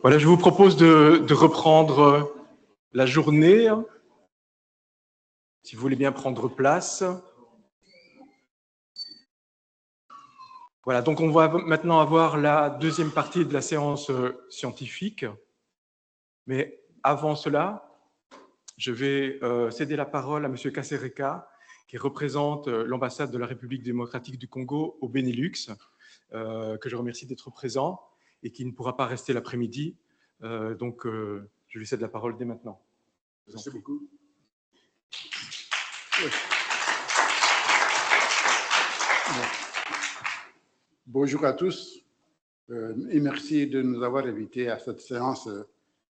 Voilà, je vous propose de reprendre la journée. Si vous voulez bien prendre place. Voilà, donc on va maintenant avoir la deuxième partie de la séance scientifique. Mais avant cela, je vais céder la parole à M. Kasereka, qui représente l'ambassade de la République démocratique du Congo au Benelux, que je remercie d'être présent et qui ne pourra pas rester l'après-midi. Donc, je lui cède la parole dès maintenant. Merci beaucoup. Bonjour à tous et merci de nous avoir invités à cette séance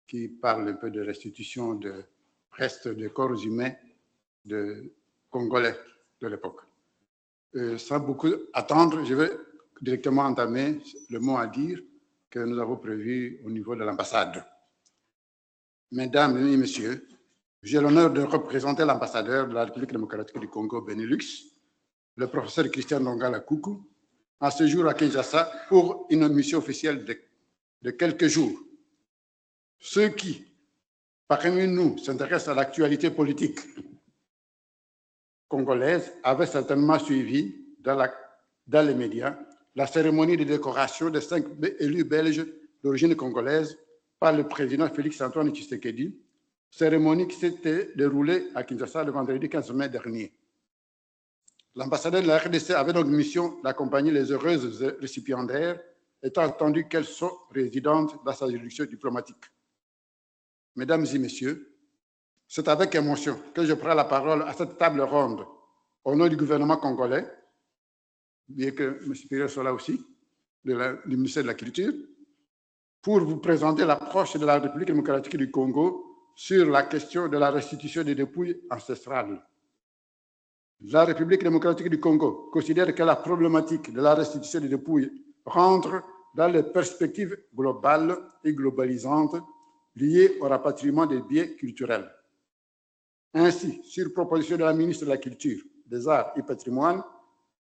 qui parle un peu de restitution de restes de corps humains de Congolais de l'époque. Sans beaucoup attendre, je vais directement entamer le mot à dire que nous avons prévu au niveau de l'ambassade. Mesdames et messieurs, j'ai l'honneur de représenter l'ambassadeur de la République démocratique du Congo Benelux, le professeur Christian Longala Coucou, à ce jour à Kinshasa pour une mission officielle de quelques jours. Ceux qui, parmi nous, s'intéressent à l'actualité politique congolaise avaient certainement suivi dans les médias la cérémonie de décoration des 5 élus belges d'origine congolaise par le président Félix-Antoine Tshisekedi, cérémonie qui s'était déroulée à Kinshasa le vendredi 15 mai dernier. L'ambassadeur de la RDC avait donc mission d'accompagner les heureuses récipiendaires, étant entendu qu'elles sont résidentes dans sa juridiction diplomatique. Mesdames et messieurs, c'est avec émotion que je prends la parole à cette table ronde au nom du gouvernement congolais, bien que M. Supérieur soit là aussi, du ministère de la Culture, pour vous présenter l'approche de la République démocratique du Congo sur la question de la restitution des dépouilles ancestrales. La République démocratique du Congo considère que la problématique de la restitution des dépouilles rentre dans les perspectives globales et globalisantes liées au rapatriement des biens culturels. Ainsi, sur proposition de la ministre de la Culture, des Arts et Patrimoine,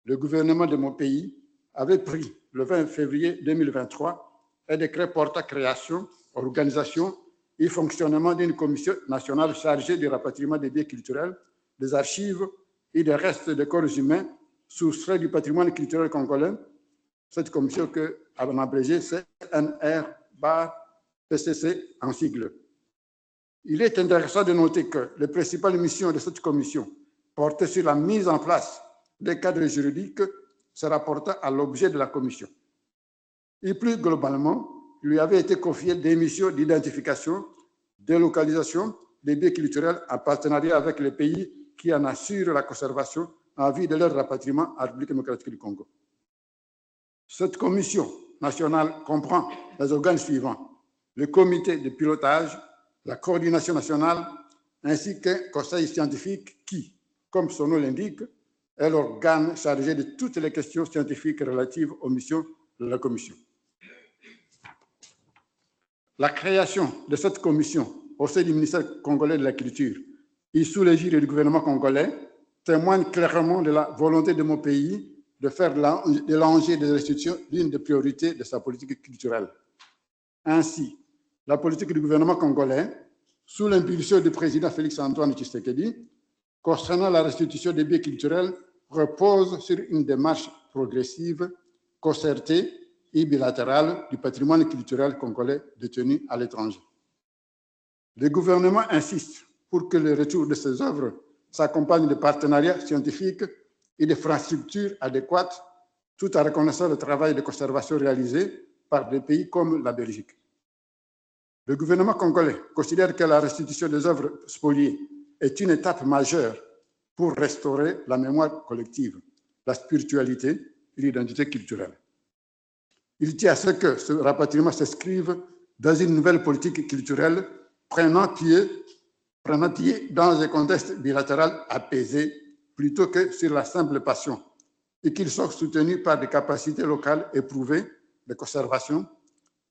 le gouvernement de mon pays avait pris le 20 février 2023 un décret portant création, organisation et fonctionnement d'une commission nationale chargée du rapatriement des biens culturels, des archives et des restes de corps humains soustraits du patrimoine culturel congolais. Cette commission que, en abrégé, CNR-PCC en sigle. Il est intéressant de noter que les principales missions de cette commission portaient sur la mise en place des cadres juridiques se rapportant à l'objet de la commission. Et plus globalement, il lui avait été confié des missions d'identification, délocalisation des biens culturels en partenariat avec les pays qui en assurent la conservation en vue de leur rapatriement à la République démocratique du Congo. Cette commission nationale comprend les organes suivants: le comité de pilotage, la coordination nationale, ainsi qu'un conseil scientifique qui, comme son nom l'indique, est l'organe chargé de toutes les questions scientifiques relatives aux missions de la commission. La création de cette commission au sein du ministère congolais de la Culture et sous l'égide du gouvernement congolais témoigne clairement de la volonté de mon pays de faire de l'enjeu des restitutions l'une des priorités de sa politique culturelle. Ainsi, la politique du gouvernement congolais, sous l'impulsion du président Félix-Antoine Tshisekedi, concernant la restitution des biens culturels, repose sur une démarche progressive, concertée et bilatérale du patrimoine culturel congolais détenu à l'étranger. Le gouvernement insiste pour que le retour de ces œuvres s'accompagne de partenariats scientifiques et d'infrastructures adéquates, tout en reconnaissant le travail de conservation réalisé par des pays comme la Belgique. Le gouvernement congolais considère que la restitution des œuvres spoliées est une étape majeure pour restaurer la mémoire collective, la spiritualité et l'identité culturelle. Il tient à ce que ce rapatriement s'inscrive dans une nouvelle politique culturelle prenant pied dans un contexte bilatéral apaisé plutôt que sur la simple passion et qu'ils soient soutenus par des capacités locales éprouvées de conservation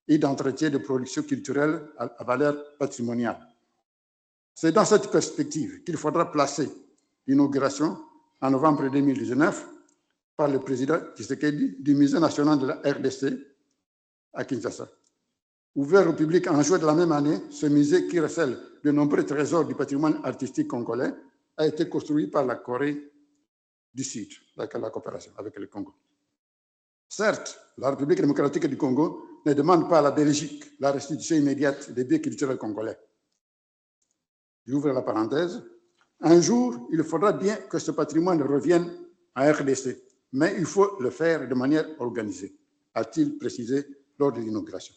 et d'entretien de production culturelle à valeur patrimoniale. C'est dans cette perspective qu'il faudra placer l'inauguration en novembre 2019 par le président Tshisekedi du Musée national de la RDC à Kinshasa, Ouvert au public en juin de la même année, ce musée, qui recèle de nombreux trésors du patrimoine artistique congolais, a été construit par la Corée du Sud, la coopération avec le Congo. Certes, la République démocratique du Congo ne demande pas à la Belgique la restitution immédiate des biens culturels congolais. J'ouvre la parenthèse. Un jour, il faudra bien que ce patrimoine revienne à RDC, mais il faut le faire de manière organisée, a-t-il précisé lors de l'inauguration.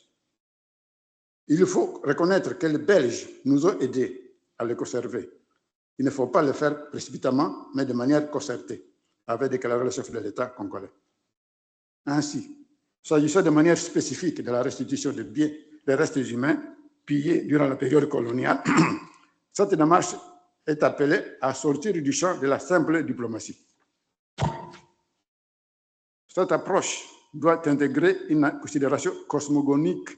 Il faut reconnaître que les Belges nous ont aidés à le conserver. Il ne faut pas le faire précipitamment, mais de manière concertée, avait déclaré le chef de l'État congolais. Ainsi, s'agissant de manière spécifique de la restitution des biens, des restes humains pillés durant la période coloniale, cette démarche est appelée à sortir du champ de la simple diplomatie. Cette approche doit intégrer une considération cosmogonique,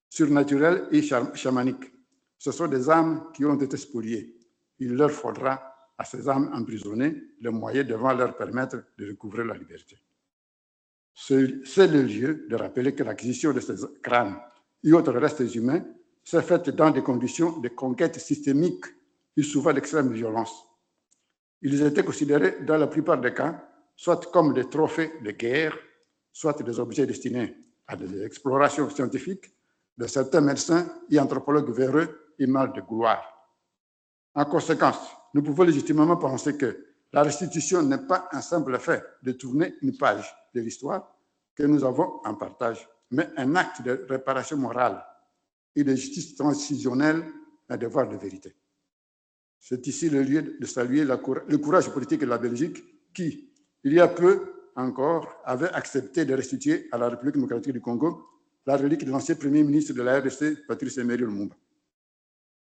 surnaturelle et chamanique. Ce sont des âmes qui ont été spoliées. Il leur faudra à ces âmes emprisonnées le moyen devant leur permettre de recouvrer la liberté. C'est le lieu de rappeler que l'acquisition de ces crânes et autres restes humains s'est faite dans des conditions de conquête systémique et souvent d'extrême violence. Ils étaient considérés dans la plupart des cas soit comme des trophées de guerre, soit des objets destinés à des explorations scientifiques de certains médecins et anthropologues véreux et mal de gloire. En conséquence, nous pouvons légitimement penser que la restitution n'est pas un simple fait de tourner une page de l'histoire que nous avons en partage, mais un acte de réparation morale et de justice transitionnelle, un devoir de vérité. C'est ici le lieu de saluer le courage politique de la Belgique qui, il y a peu encore, avait accepté de restituer à la République démocratique du Congo la relique de l'ancien Premier ministre de la RDC, Patrice Emery Lumumba.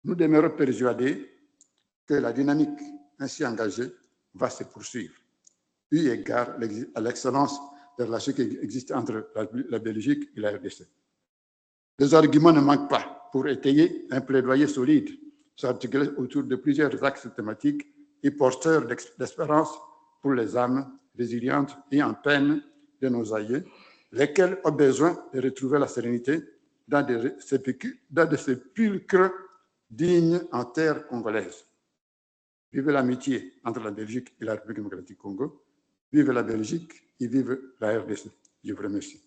Nous demeurons persuadés que la dynamique ainsi engagée va se poursuivre, eu égard à l'excellence des relations qui existent entre la Belgique et la RDC. Les arguments ne manquent pas pour étayer un plaidoyer solide, s'articuler autour de plusieurs axes thématiques et porteurs d'espérance pour les âmes résilientes et en peine de nos aïeux, lesquels ont besoin de retrouver la sérénité dans des sépulcres dignes en terre congolaise. Vive l'amitié entre la Belgique et la République démocratique du Congo. Vive la Belgique et vive la RDC. Je vous remercie.